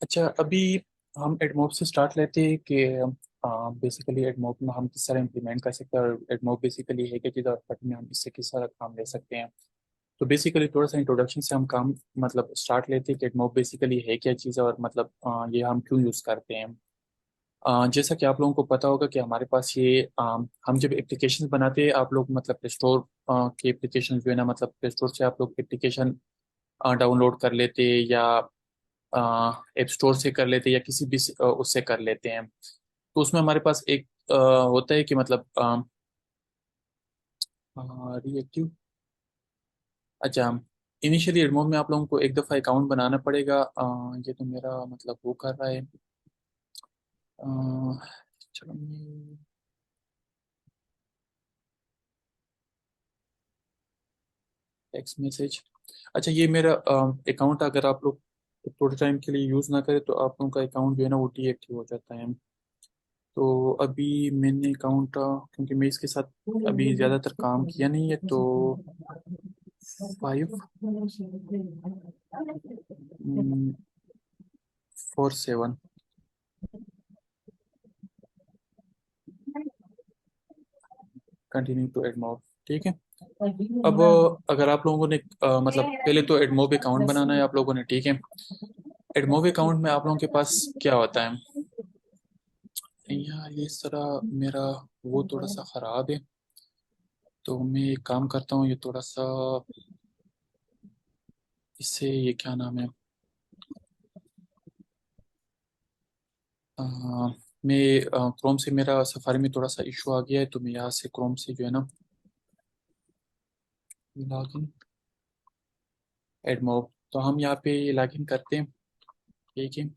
अच्छा, अभी हम एडमोब से स्टार्ट लेते हैं कि बेसिकली एडमोब में हम किस तरह इम्प्लीमेंट कर सकते हैं और एडमोब बेसिकली है क्या चीज़ और बट में हम इससे किस तरह काम ले सकते हैं। तो बेसिकली थोड़ा सा इंट्रोडक्शन से हम काम मतलब स्टार्ट लेते हैं कि एडमोब बेसिकली है क्या चीज़ और मतलब ये हम क्यों यूज़ करते हैं। जैसा कि आप लोगों को पता होगा कि हमारे पास ये हम जब एप्लीकेशन बनाते हैं आप लोग मतलब प्ले स्टोर के एप्लीकेशन जो है ना मतलब प्ले स्टोर से आप लोग एप्लीकेशन डाउनलोड कर लेते हैं या ऐप स्टोर से कर लेते हैं या किसी भी उससे कर लेते हैं। तो उसमें हमारे पास एक होता है कि मतलब रिएक्टिव। अच्छा, इनिशियली एडमोड में आप लोगों को एक दफ़ा अकाउंट बनाना पड़ेगा। ये तो मेरा मतलब वो कर रहा है। अ, चलो टेक्स्ट मैसेज। अच्छा, ये मेरा अकाउंट अगर आप लोग थोड़े टाइम के लिए यूज़ ना करें तो आप लोगों का अकाउंट जो है ना वो डीएक्टिव हो जाता है। तो अभी मैंने अकाउंट क्योंकि मैं इसके साथ अभी ज़्यादातर काम किया नहीं है तो 547 कंटिन्यू टू एडमोब। ठीक है। अब अगर आप लोगों ने मतलब पहले तो एडमोब अकाउंट बनाना है आप लोगों ने। ठीक है। एडमोब अकाउंट में आप लोगों के पास क्या होता है। यार ये सारा मेरा वो थोड़ा सा ख़राब है। तो मैं एक काम करता हूँ, ये थोड़ा सा इससे ये क्या नाम है। अ, मैं क्रोम से मेरा सफारी में थोड़ा सा इशू आ गया है तो मैं यहाँ से क्रोम से जो है ना लॉगिन एडमोब। तो हम यहाँ पे लॉगिन करते हैं। ठीक है।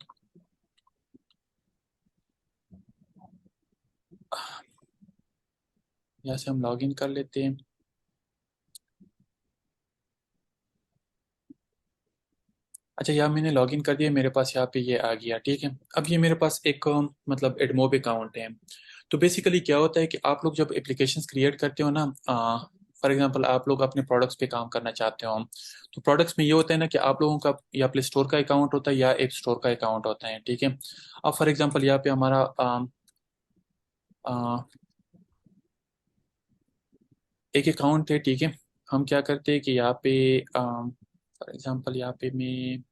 यहाँ से हम लॉगिन कर लेते हैं। अच्छा, यहाँ मैंने लॉगिन कर दिया, मेरे पास यहाँ पे ये आ गया। ठीक है। अब ये मेरे पास एक मतलब एडमोब अकाउंट है। तो बेसिकली क्या होता है कि आप लोग जब एप्लीकेशंस क्रिएट करते हो ना, फॉर एग्जांपल आप लोग अपने प्रोडक्ट्स पे काम करना चाहते हो। तो प्रोडक्ट्स में ये होता है ना कि आप लोगों का या प्ले स्टोर का अकाउंट होता है या ऐप स्टोर का अकाउंट होता है। ठीक है। अब फॉर एग्जांपल यहाँ पे हमारा आ, एक अकाउंट है। ठीक है। हम क्या करते हैं कि यहाँ पे फॉर एग्जांपल यहाँ पे मैं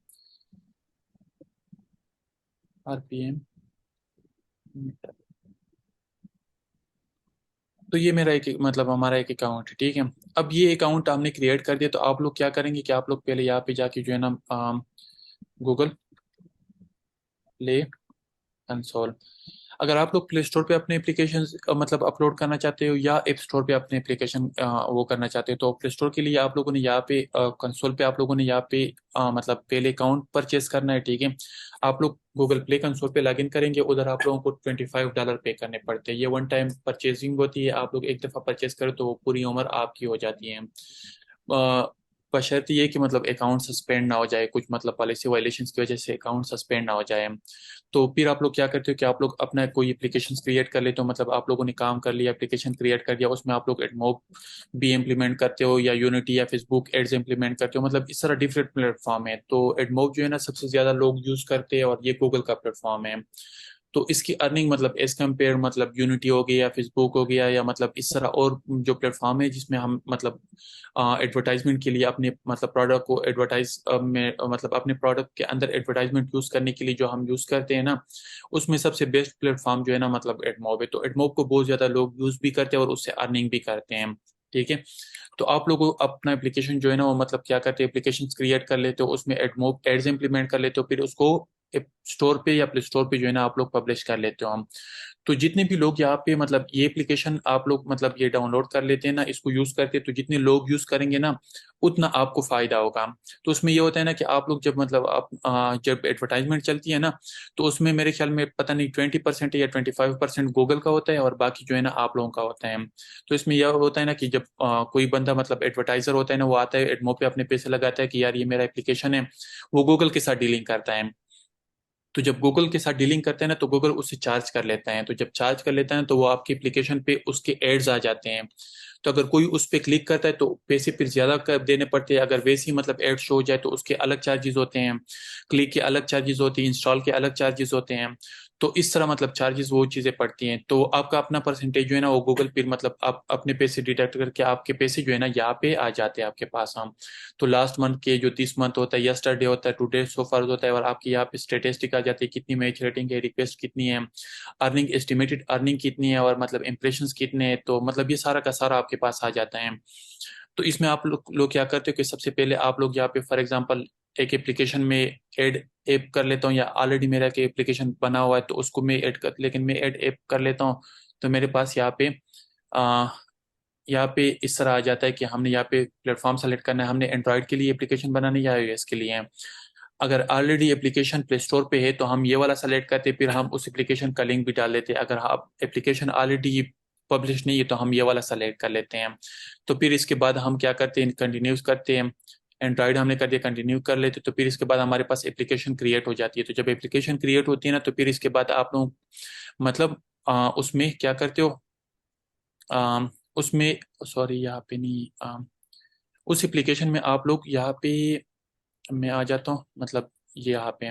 आरपीएम। तो ये मेरा एक मतलब हमारा एक अकाउंट है। ठीक है। अब ये अकाउंट हमने क्रिएट कर दिया तो आप लोग क्या करेंगे कि आप लोग पहले यहाँ पे जाके जो है ना गूगल प्ले कंसोल। अगर आप लोग प्ले स्टोर पे अपने एप्लीकेशन मतलब अपलोड करना चाहते हो या ऐप स्टोर पे अपने एप्लीकेशन वो करना चाहते हो तो प्ले स्टोर के लिए आप लोगों ने यहाँ पे कंसोल पे आप लोगों ने यहाँ पे मतलब पहले अकाउंट परचेज करना है। ठीक है। आप लोग गूगल प्ले कंसोल पे लॉगिन करेंगे, उधर आप लोगों को $25 पे करने पड़ते हैं। ये वन टाइम परचेजिंग होती है, आप लोग एक दफ़ा परचेज करो तो वो पूरी उम्र आपकी हो जाती है। बशर्ते ये कि मतलब अकाउंट सस्पेंड ना हो जाए, कुछ मतलब पॉलिसी वायलेशंस की वजह से अकाउंट सस्पेंड ना हो जाए। तो फिर आप लोग क्या करते हो कि आप लोग अपना कोई एप्लीकेशन क्रिएट कर लेते हो, मतलब आप लोगों ने काम कर लिया, एप्लीकेशन क्रिएट कर दिया, उसमें आप लोग एडमोब भी इम्प्लीमेंट करते हो या यूनिटी या फेसबुक एड्स इम्प्लीमेंट करते हो। मतलब इस तरह डिफरेंट प्लेटफॉर्म है। तो एडमोब जो है ना सबसे ज्यादा लोग यूज करते हैं और ये गूगल का प्लेटफॉर्म है। तो इसकी अर्निंग मतलब एज कम्पेयर मतलब यूनिटी हो गया या फेसबुक हो गया या मतलब इस तरह और जो प्लेटफॉर्म है जिसमें हम मतलब एडवर्टाइजमेंट के लिए अपने मतलब प्रोडक्ट को एडवर्टाइज में मतलब अपने प्रोडक्ट के अंदर एडवर्टाइजमेंट यूज करने के लिए जो हम यूज करते हैं ना, उसमें सबसे बेस्ट प्लेटफॉर्म जो है ना मतलब एडमोब है। तो एडमोब को बहुत ज्यादा लोग यूज भी करते हैं और उससे अर्निंग भी करते हैं। ठीक है। तो आप लोग अपना एप्लीकेशन जो है ना वो मतलब क्या करते हैं, एप्लीकेशन क्रिएट कर लेते हो, उसमें एडमोब एड्स इंप्लीमेंट कर लेते हो, फिर उसको स्टोर पे या प्ले स्टोर पे जो है ना आप लोग पब्लिश कर लेते हो हम। तो जितने भी लोग यहाँ पे मतलब ये एप्लीकेशन आप लोग मतलब ये डाउनलोड कर लेते हैं ना, इसको यूज करते हैं, तो जितने लोग यूज करेंगे ना उतना आपको फायदा होगा। तो उसमें ये होता है ना कि आप लोग जब मतलब आप जब एडवर्टाइजमेंट चलती है ना तो उसमें मेरे ख्याल में पता नहीं 20% या 25% गूगल का होता है और बाकी जो है ना आप लोगों का होता है। तो इसमें यह होता है ना कि जब कोई बंदा मतलब एडवर्टाइजर होता है ना वो आता है एडमो पे अपने पैसे लगाता है कि यार ये मेरा एप्लीकेशन है, वो गूगल के साथ डीलिंग करता है। तो जब गूगल के साथ डीलिंग करते हैं ना, तो गूगल उससे चार्ज कर लेता है। तो जब चार्ज कर लेता है तो वो आपकी एप्लीकेशन पे उसके एड्स आ जाते हैं। तो अगर कोई उस पर क्लिक करता है तो पैसे फिर ज्यादा कर देने पड़ते हैं। अगर वैसे ही मतलब एड शो हो जाए तो उसके अलग चार्जेस होते हैं, क्लिक के अलग चार्जेस होते हैं, इंस्टॉल के अलग चार्जेस होते हैं। तो इस तरह मतलब चार्जेस वो चीजें पड़ती हैं। तो आपका अपना परसेंटेज जो है ना वो गूगल फिर मतलब आप अपने पैसे डिडक्ट करके आपके पैसे जो है ना यहाँ पे आ जाते हैं आपके पास हम। तो लास्ट मंथ के जो 30 मंथ होता है, यस्टरडे होता है, टुडे सो फार होता है, और आपकी यहाँ पे स्टेटिस्टिक आ जाती है कितनी मैच रेटिंग है, रिक्वेस्ट कितनी है, अर्निंग एस्टिमेटेड अर्निंग कितनी है, और मतलब इंप्रेशंस कितने हैं। तो मतलब ये सारा का सारा आपके पास आ जाता है। तो इसमें आप लोग क्या करते हो कि सबसे पहले आप लोग यहाँ पे फॉर एग्जांपल एक एप्लीकेशन में ऐड ऐप कर लेता हूँ, या ऑलरेडी मेरा एक एप्लीकेशन बना हुआ है तो उसको मैं ऐड कर, लेकिन मैं ऐड ऐप कर लेता हूँ। तो मेरे पास आ, यहाँ पे इस तरह आ जाता है कि हमने यहाँ पे प्लेटफॉर्म सेलेक्ट करना है, हमने एंड्रॉइड के लिए एप्लीकेशन बनानी है या iOS के लिए है। अगर ऑलरेडी एप्लीकेशन प्ले स्टोर पे है तो हम ये वाला सेलेक्ट करते हैं, फिर हम उस एप्लीकेशन का लिंक भी डाल देते हैं। अगर आप एप्लीकेशन ऑलरेडी पब्लिश नहीं है तो हम ये वाला सेलेक्ट कर लेते हैं। तो फिर इसके बाद हम क्या करते हैं, कंटिन्यूज करते हैं। एंड्रॉइड हमने कर दिया, कंटिन्यू कर लेते, तो फिर इसके बाद हमारे पास एप्लीकेशन क्रिएट हो जाती है। तो जब एप्लीकेशन क्रिएट होती है ना, तो फिर इसके बाद आप लोग मतलब उसमें क्या करते हो, आ, उसमें सॉरी यहाँ पे नहीं, उस एप्लीकेशन में आप लोग यहाँ पे, मैं आ जाता हूँ मतलब ये यहाँ पे,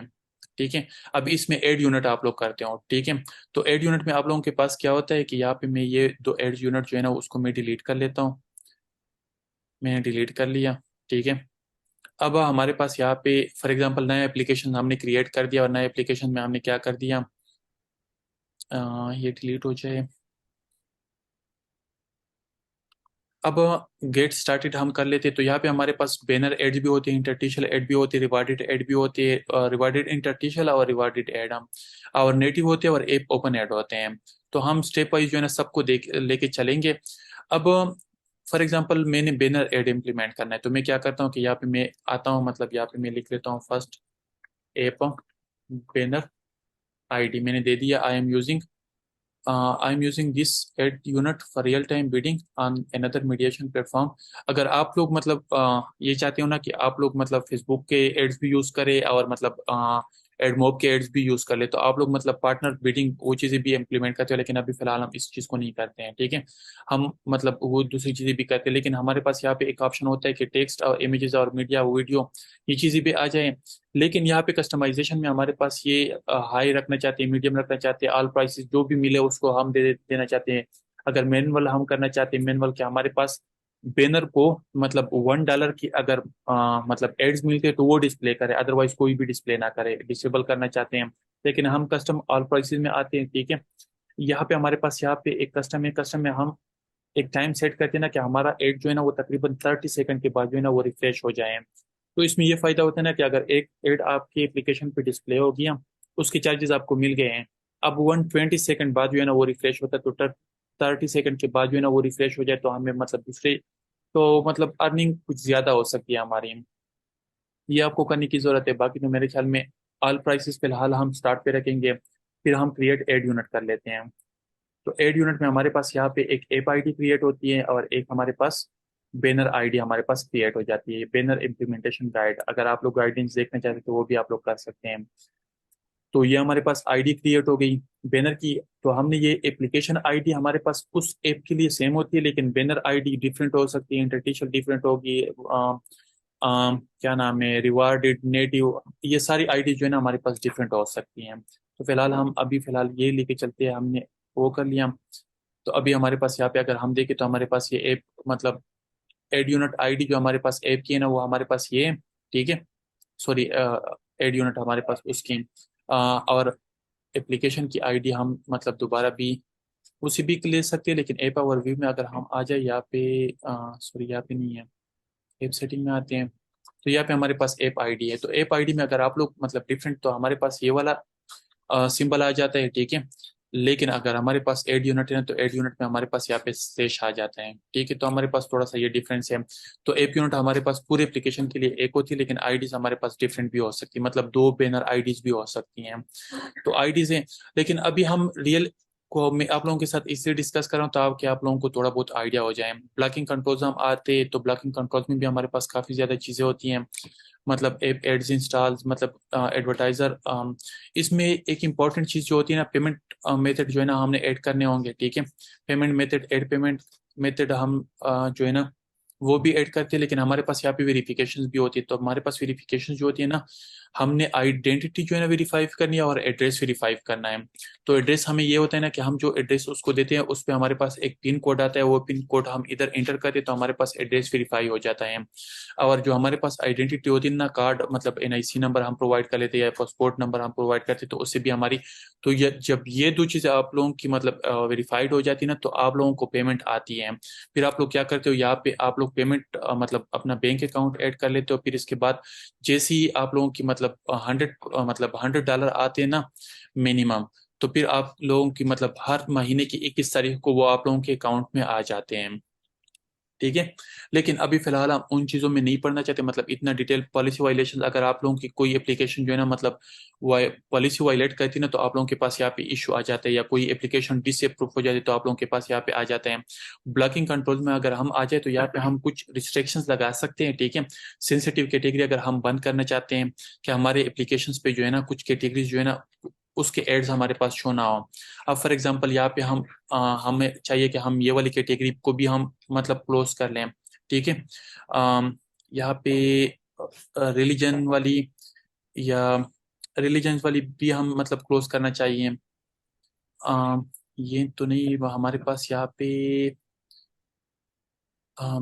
ठीक है। अब इसमें एड यूनिट आप लोग करते हो, ठीक है। तो एड यूनिट में आप लोगों के पास क्या होता है कि यहाँ पे मैं ये दो एड यूनिट जो है ना उसको मैं डिलीट कर लेता हूँ। मैंने डिलीट कर लिया, ठीक है। अब हमारे पास यहाँ पे फॉर एग्जांपल नया एप्लीकेशन हमने क्रिएट कर दिया, और नए एप्लीकेशन में हमने क्या कर दिया, ये डिलीट हो जाए। अब गेट स्टार्टेड हम कर लेते हैं। तो यहाँ पे हमारे पास बैनर एड्स भी होती है, इंटरटिशियल एड भी होती है, रिवार्डेड एड भी होती है, रिवार्डेड इंटरटिशियल और रिवार्डेड एड हम और नेटिव होते हैं, और एप ओपन एड होते हैं। तो हम स्टेप वाइज जो है ना सबको देख लेके चलेंगे। अब फॉर एग्जांपल मैंने बैनर एड इम्प्लीमेंट करना है, तो मैं क्या करता हूँ कि यहाँ पे मैं आता हूँ, मतलब यहाँ पे मैं लिख लेता हूँ फर्स्ट एप बैनर आईडी मैंने दे दिया। I am using this ad unit for real time bidding on another mediation platform. अगर आप लोग मतलब ये चाहते हो ना कि आप लोग मतलब फेसबुक के एड्स भी यूज करें और मतलब एडमोब के एड्स भी यूज कर ले, तो आप लोग मतलब पार्टनर बिडिंग वो चीजें भी इम्प्लीमेंट करते हो। लेकिन अभी फिलहाल हम इस चीज को नहीं करते हैं, ठीक है। हम मतलब वो दूसरी चीजें भी करते हैं, लेकिन हमारे पास यहाँ पे एक ऑप्शन होता है कि टेक्स्ट और इमेजेस और मीडिया वीडियो ये चीजें भी आ जाए। लेकिन यहाँ पे कस्टमाइजेशन में हमारे पास ये हाई रखना चाहते हैं, मीडियम रखना चाहते हैं, ऑल प्राइसेस जो भी मिले उसको हम देना चाहते हैं। अगर मैनुअल हम करना चाहते हैं, मैनुअल के हमारे पास बैनर को मतलब $1 की अगर मतलब एड्स मिलते हैं तो वो डिस्प्ले करे, अदरवाइज कोई भी डिस्प्ले ना करे, डिसेबल करना चाहते हैं। लेकिन हम कस्टम ऑल प्राइसेस में आते हैं, ठीक है। यहाँ पे हमारे पास यहाँ पे एक कस्टम है, कस्टम में हम एक टाइम सेट करते हैं ना कि हमारा एड जो है ना वो तकरीबन 30 सेकंड के बाद जो है ना वो रिफ्रेश हो जाए। तो इसमें ये फायदा होता है ना कि अगर एक एड आपकी एप्लीकेशन पे डिस्प्ले हो गया, उसके चार्जेस आपको मिल गए हैं। अब 120 सेकंड बाद जो है ना वो रिफ्रेश होता है, तो 30 सेकंड के बाद जो है ना वो रिफ्रेश हो जाए तो हमें मतलब दूसरे, तो मतलब अर्निंग कुछ ज्यादा हो सकती है हमारी। ये आपको करने की जरूरत है। बाकी तो मेरे ख्याल में ऑल प्राइसेस फिलहाल हम स्टार्ट पे रखेंगे, फिर हम क्रिएट एड यूनिट कर लेते हैं। तो एड यूनिट में हमारे पास यहाँ पे एक ऐप आईडी क्रिएट होती है, और एक हमारे पास बैनर आईडी हमारे पास क्रिएट हो जाती है। बैनर इम्प्लीमेंटेशन गाइड, अगर आप लोग गाइडेंस देखना चाहते हैं तो वो भी आप लोग कर सकते हैं। तो ये हमारे पास आईडी क्रिएट हो गई बैनर की। तो हमने ये एप्लीकेशन आईडी हमारे पास उस ऐप के लिए सेम होती है, लेकिन बैनर आईडी डिफरेंट हो सकती है, इंटरटेशनल डिफरेंट होगी, क्या नाम है, रिवार्डेड, नेटिव, ये सारी आईडी जो है ना हमारे पास डिफरेंट हो सकती हैं। तो फिलहाल हम अभी फिलहाल ये लेके चलते हैं, हमने वो कर लिया। तो अभी हमारे पास यहाँ पे अगर हम देखें तो हमारे पास ये ऐप मतलब एड यूनिट आईडी जो हमारे पास ऐप की है ना वो हमारे पास ये है, ठीक है। सॉरी, एड यूनिट हमारे पास उसकी और एप्लीकेशन की आईडी हम मतलब दोबारा भी उसी भी ले सकते हैं। लेकिन ऐप ओवरव्यू में अगर हम आ जाए यहाँ पे, सॉरी यहाँ पे नहीं है, ऐप सेटिंग में आते हैं। तो यहाँ पे हमारे पास ऐप आईडी है। तो ऐप आईडी में अगर आप लोग मतलब डिफरेंट, तो हमारे पास ये वाला सिंबल आ जाता है, ठीक है। लेकिन अगर हमारे पास एड यूनिट है ना, तो एड यूनिट में हमारे पास यहाँ पे स्लैश आ जाता है, ठीक है। तो हमारे पास थोड़ा सा ये डिफरेंस है। तो ऐप यूनिट हमारे पास पूरे एप्लीकेशन के लिए एक होती है, लेकिन आईडीज हमारे पास डिफरेंट भी हो सकती है, मतलब दो बैनर आईडीज भी हो सकती हैं। तो आईडीज हैं। लेकिन अभी हम रियल को मैं आप लोगों के साथ इसलिए डिस्कस कर रहा हूँ ताकि आप लोगों को थोड़ा बहुत आइडिया हो जाए। ब्लॉकिंग कंट्रोल्स हम आते तो ब्लॉकिंग कंट्रोल्स में भी हमारे पास काफ़ी ज़्यादा चीज़ें होती हैं, मतलब एप एड्स इंस्टॉल, मतलब एडवर्टाइजर। इसमें एक इम्पॉर्टेंट चीज़ जो होती है ना, पेमेंट मेथड जो है ना हमने ऐड करने होंगे, ठीक है। Payment method, add payment method हम जो है ना वो भी ऐड करते हैं, लेकिन हमारे पास यहाँ पे वेरिफिकेशन भी होती है। तो हमारे पास वेरिफिकेशन जो होती है ना, हमने आइडेंटिटी जो है ना वेरीफाई करनी है और एड्रेस वेरीफाई करना है। तो एड्रेस हमें ये होता है ना कि हम जो एड्रेस उसको देते हैं उस पर हमारे पास एक पिन कोड आता है, वो पिन कोड हम इधर एंटर करते हैं तो हमारे पास एड्रेस वेरीफाई हो जाता है। और जो हमारे पास आइडेंटिटी होती है ना, कार्ड मतलब एनआईसी नंबर हम प्रोवाइड कर लेते हैं या पासपोर्ट नंबर हम प्रोवाइड करते हैं, तो उससे भी हमारी, तो ये जब ये दो चीज़ें आप लोगों की मतलब वेरीफाइड हो जाती है ना, तो आप लोगों को पेमेंट आती है। फिर आप लोग क्या करते हो, यहाँ पे आप लोग पेमेंट मतलब अपना बैंक अकाउंट ऐड कर लेते हो। फिर इसके बाद जैसे ही आप लोगों की मतलब 100 डॉलर आते हैं ना मिनिमम, तो फिर आप लोगों की मतलब हर महीने की 21 तारीख को वो आप लोगों के अकाउंट में आ जाते हैं, ठीक है। लेकिन अभी फिलहाल हम उन चीज़ों में नहीं पढ़ना चाहते, मतलब इतना डिटेल पॉलिसी वायलेशन। अगर आप लोगों की कोई एप्लीकेशन जो है ना मतलब पॉलिसी वायलेट करती है ना, तो आप लोगों के पास यहाँ पे इशू आ जाता है, या कोई एप्लीकेशन डिसअप्रूव हो जाती है तो आप लोगों के पास यहाँ पे आ जाते हैं। ब्लॉकिंग कंट्रोल में अगर हम आ जाए तो यहाँ पे हम कुछ रिस्ट्रिक्शंस लगा सकते हैं, ठीक है। सेंसिटिव कैटेगरी अगर हम बंद करना चाहते हैं कि हमारे एप्लीकेशन पे जो है ना कुछ कैटेगरीज जो है ना उसके एड्स हमारे पास शो ना हो। अब फॉर एग्जांपल यहाँ पे हमें चाहिए कि हम ये वाली कैटेगरी को भी हम मतलब क्लोज कर लें, ठीक है। यहाँ पे रिलीजन वाली या रिलीजन वाली भी हम मतलब क्लोज करना चाहिए। ये तो नहीं, हमारे पास यहाँ पे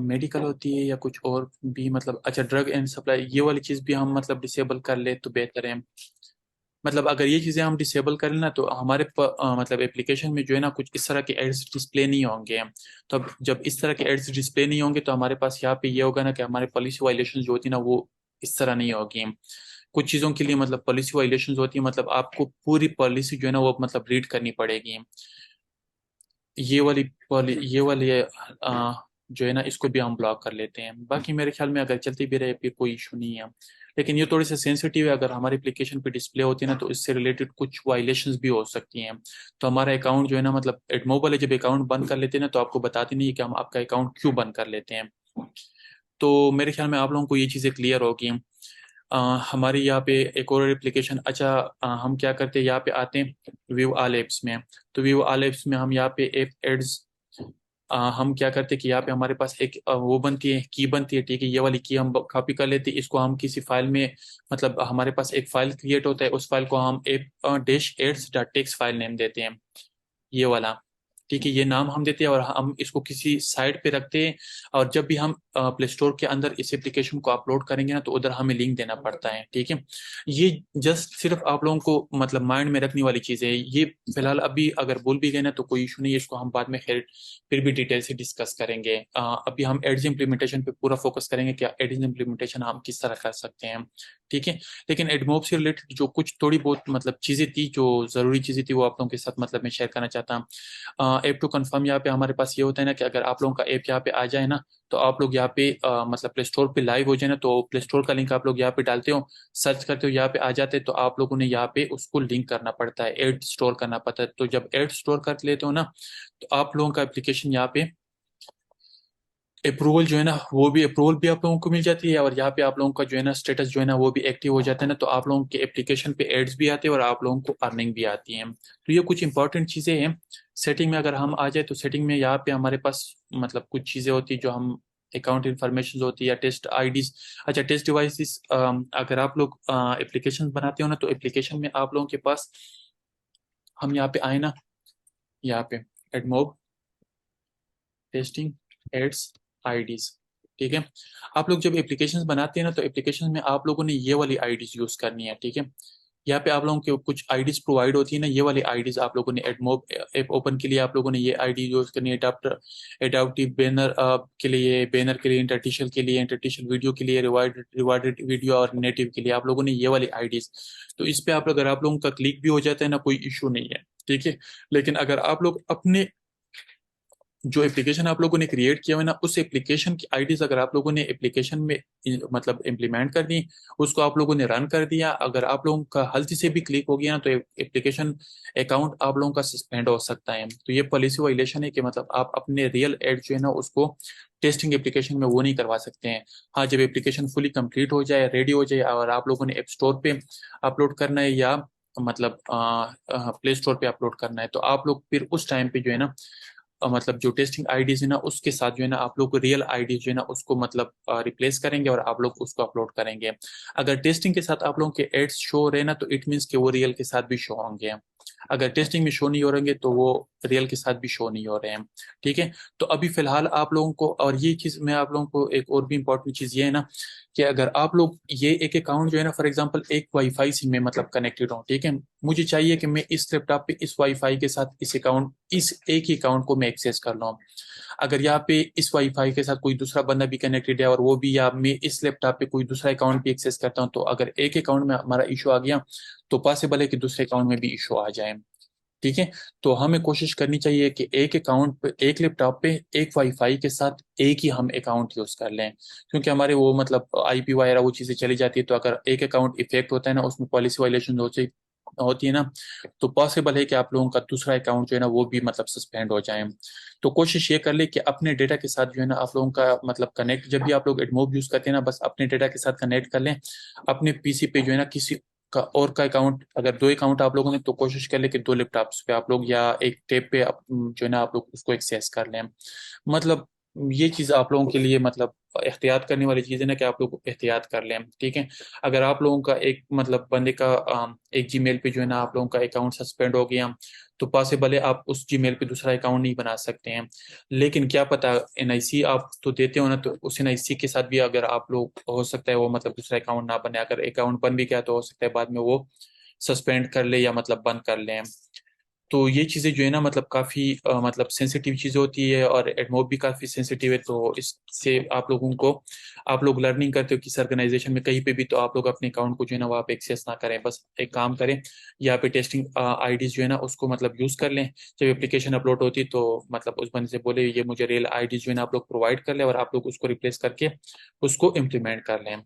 मेडिकल होती है या कुछ और भी, मतलब अच्छा ड्रग एंड सप्लाई, ये वाली चीज़ भी हम मतलब डिसेबल कर ले तो बेहतर है। मतलब अगर ये चीज़ें हम डिसेबल करें ना, तो हमारे मतलब एप्लीकेशन में जो है ना कुछ इस तरह के एड्स डिस्प्ले नहीं होंगे। तो अब जब इस तरह के एड्स डिस्प्ले नहीं होंगे तो हमारे पास यहाँ पे ये होगा ना कि हमारे पॉलिसी वायलेशन जो होती है ना वो इस तरह नहीं होगी। कुछ चीज़ों के लिए मतलब पॉलिसी वायलेशन होती है, मतलब आपको पूरी पॉलिसी जो है ना वो मतलब रीड करनी पड़ेगी। ये वाली जो है ना इसको भी हम ब्लॉक कर लेते हैं। बाकी मेरे ख्याल में अगर चलती भी रहे फिर कोई इशू नहीं है। लेकिन ये थोड़ी सी सेंसिटिव है, अगर हमारी एप्लीकेशन पे डिस्प्ले होती है ना तो इससे रिलेटेड कुछ वायलेशंस भी हो सकती हैं। तो हमारा अकाउंट जो है ना मतलब एडमोब वाले जब अकाउंट बंद कर लेते हैं ना तो आपको बताते नहीं है कि हम आपका अकाउंट क्यों बंद कर लेते हैं। तो मेरे ख्याल में आप लोगों को ये चीज़ें क्लियर होगी। हमारी यहाँ पे एक और एप्लीकेशन, अच्छा हम क्या करते हैं, यहाँ पे आते हैं व्यू ऑल एप्स में। तो व्यू ऑल एप्स में हम यहाँ पे ऐप एड्स हम क्या करते हैं कि यहाँ पे हमारे पास एक वो बनती है, की बनती है, ठीक है। ये वाली की हम कॉपी कर लेते हैं, इसको हम किसी फाइल में, मतलब हमारे पास एक फाइल क्रिएट होता है, उस फाइल को हम app dash ads dot text file name देते हैं, ये वाला, ठीक है। ये नाम हम देते हैं और हम इसको किसी साइट पे रखते हैं। और जब भी हम प्ले स्टोर के अंदर इस एप्लीकेशन को अपलोड करेंगे ना तो उधर हमें लिंक देना पड़ता है, ठीक है। ये जस्ट सिर्फ आप लोगों को मतलब माइंड में रखने वाली चीज़ है ये। फिलहाल अभी अगर भूल भी गए ना तो कोई इशू नहीं है, इसको हम बाद में खैर फिर भी डिटेल से डिस्कस करेंगे। अभी हम एड्स इम्प्लीमेंटेशन पे पूरा फोकस करेंगे कि एड्स इम्प्लीमेंटेशन हम किस तरह कर सकते हैं, ठीक है। लेकिन एडमोब से रिलेटेड जो कुछ थोड़ी बहुत मतलब चीज़ें थी, जो ज़रूरी चीज़ें थी, वो आप लोगों के साथ मतलब मैं शेयर करना चाहता हूँ। ऐप टू कंफर्म यहाँ पे हमारे पास ये होता है ना कि अगर आप लोगों का ऐप यहाँ पे आ जाए ना, तो आप लोग यहाँ पे मतलब प्ले स्टोर पे लाइव हो जाए ना, तो प्ले स्टोर का लिंक आप लोग यहाँ पे डालते हो, सर्च करते हो, यहाँ पे आ जाते हैं, तो आप लोगों ने यहाँ पे उसको लिंक करना पड़ता है, ऐड स्टोर करना पड़ता है। तो जब ऐड स्टोर कर लेते हो ना, तो आप लोगों का एप्लीकेशन यहाँ पे अप्रूवल जो है ना वो भी अप्रूवल भी आप लोगों को मिल जाती है, और यहाँ पे आप लोगों का जो है ना स्टेटस जो है ना वो भी एक्टिव हो जाता है ना, तो आप लोगों के एप्लीकेशन पे एड्स भी आते हैं और आप लोगों को अर्निंग भी आती है। तो ये कुछ इंपॉर्टेंट चीज़ें हैं। सेटिंग में अगर हम आ जाए तो सेटिंग में यहाँ पे हमारे पास मतलब कुछ चीज़ें होती है जो हम अकाउंट इन्फॉर्मेशन होती है या टेस्ट आईडीज। अच्छा टेस्ट डिवाइसेस, अगर आप लोग एप्लीकेशन बनाते हो ना तो एप्लीकेशन में आप लोगों के पास, हम यहाँ पे आए ना, यहाँ पे एडमोब टेस्टिंग एड्स आईडीज, ठीक है। आप लोग जब एप्लीकेशंस बनाते हैं ना तो एप्लीकेशन में आप लोगों ने ये वाली आईडीज यूज करनी है, ठीक है। यहाँ पे आप लोगों के कुछ आईडीज प्रोवाइड होती है ना, ये वाली आईडीज आप लोगों ने एडमोब ऐप ओपन के लिए आप लोगों ने ये आईडी यूज करनी है। एडाप्टिव बैनर के लिए, बैनर के लिए, इंटरटिशल के लिए, इंटरटिशल वीडियो के लिए, रिवार्डेड वीडियो और नेटिव के लिए आप लोगों ने ये वाली आईडीज। तो इस पे आप अगर आप लोगों का क्लिक भी हो जाता है ना कोई इशू नहीं है, ठीक है। लेकिन अगर आप लोग अपने जो एप्लीकेशन आप लोगों ने क्रिएट किया हुआ है ना, उस एप्लीकेशन की आईडीज अगर आप लोगों ने एप्लीकेशन में मतलब इम्प्लीमेंट कर दी, उसको आप लोगों ने रन कर दिया, अगर आप लोगों का हल्की से भी क्लिक हो गया ना, तो एप्लीकेशन अकाउंट आप लोगों का सस्पेंड हो सकता है। तो ये पॉलिसी वायलेशन है कि मतलब आप अपने रियल एड जो है ना उसको टेस्टिंग एप्लीकेशन में वो नहीं करवा सकते हैं। हाँ, जब एप्लीकेशन फुली कंप्लीट हो जाए, रेडी हो जाए, और आप लोगों ने ऐप स्टोर पे अपलोड करना है या मतलब प्ले स्टोर पे अपलोड करना है, तो आप लोग फिर उस टाइम पे जो है ना मतलब जो टेस्टिंग आईडीज है ना उसके साथ जो है ना आप लोग रियल आईडी जो है ना उसको मतलब रिप्लेस करेंगे और आप लोग उसको अपलोड करेंगे। अगर टेस्टिंग के साथ आप लोगों के एड्स शो हो रहे हैं ना, तो इट मीन्स कि वो रियल के साथ भी शो होंगे। अगर टेस्टिंग में शो नहीं हो रहेंगे तो वो रियल के साथ भी शो नहीं हो रहे हैं। ठीक है। तो अभी फिलहाल आप लोगों को, और ये चीज मैं आप लोगों को एक और भी इंपॉर्टेंट चीज ये है ना कि अगर आप लोग ये एक अकाउंट जो है ना फॉर एग्जांपल एक वाईफाई से में मतलब कनेक्टेड हो, ठीक है, मुझे चाहिए कि मैं इस लैपटॉप पे इस वाईफाई के साथ इस एक ही अकाउंट को मैं एक्सेस कर लूँ। अगर यहाँ पे इस वाईफाई के साथ कोई दूसरा बंदा भी कनेक्टेड है और वो भी, या मैं इस लैपटॉप पे कोई दूसरा अकाउंट भी एक्सेस करता हूँ, तो अगर एक अकाउंट में हमारा इशू आ गया तो पॉसिबल है कि दूसरे अकाउंट में भी इशू आ जाए। ठीक है। तो हमें कोशिश करनी चाहिए कि एक अकाउंट पे, एक लैपटॉप पे, एक वाईफाई के साथ एक ही हम अकाउंट यूज कर लें, क्योंकि हमारे वो मतलब आईपी वगैरह वो चीजें चली जाती है। तो अगर एक अकाउंट इफेक्ट होता है ना, उसमें पॉलिसी वायलेशन होती है ना, तो पॉसिबल है कि आप लोगों का दूसरा अकाउंट जो है ना वो भी मतलब सस्पेंड हो जाए। तो कोशिश ये कर ले कि अपने डेटा के साथ जो है ना आप लोगों का मतलब कनेक्ट, जब भी आप लोग एडमोब यूज करते हैं ना, बस अपने डेटा के साथ कनेक्ट कर लें। अपने पीसी पे जो है ना किसी का और का अकाउंट, अगर दो अकाउंट आप लोगों ने, तो कोशिश कर ले कि दो लैपटॉप्स पे आप लोग या एक टैब पे जो है ना आप लोग उसको एक्सेस कर लें। मतलब ये चीज़ आप लोगों के लिए मतलब एहतियात करने वाली चीज़ है ना कि आप लोग एहतियात कर लें। ठीक है। अगर आप लोगों का एक मतलब बंदे का एक जीमेल पे जो है ना आप लोगों का अकाउंट सस्पेंड हो गया, तो पॉसिबल है आप उस जीमेल पे दूसरा अकाउंट नहीं बना सकते हैं। लेकिन क्या पता, एनआईसी आप तो देते हो ना, तो उस एनआईसी के साथ भी अगर आप लोग, हो सकता है वो मतलब दूसरा अकाउंट ना बने। अगर अकाउंट बन भी गया तो हो सकता है बाद में वो सस्पेंड कर ले या मतलब बंद कर लें। तो ये चीज़ें जो है ना मतलब काफ़ी मतलब सेंसिटिव चीज़ होती है, और एडमोब भी काफ़ी सेंसिटिव है। तो इससे आप लोगों को, आप लोग लर्निंग करते हो किस ऑर्गेनाइजेशन में कहीं पे भी, तो आप लोग अपने अकाउंट को जो है ना वहाँ पे एक्सेस ना करें। बस एक काम करें, यहाँ पे टेस्टिंग आईडीज जो है ना उसको मतलब यूज़ कर लें। जब एप्लीकेशन अपलोड होती है तो मतलब उस बंदे से बोले ये मुझे रियल आईडी जो है ना आप लोग प्रोवाइड कर लें, और आप लोग उसको रिप्लेस करके उसको इम्प्लीमेंट कर लें।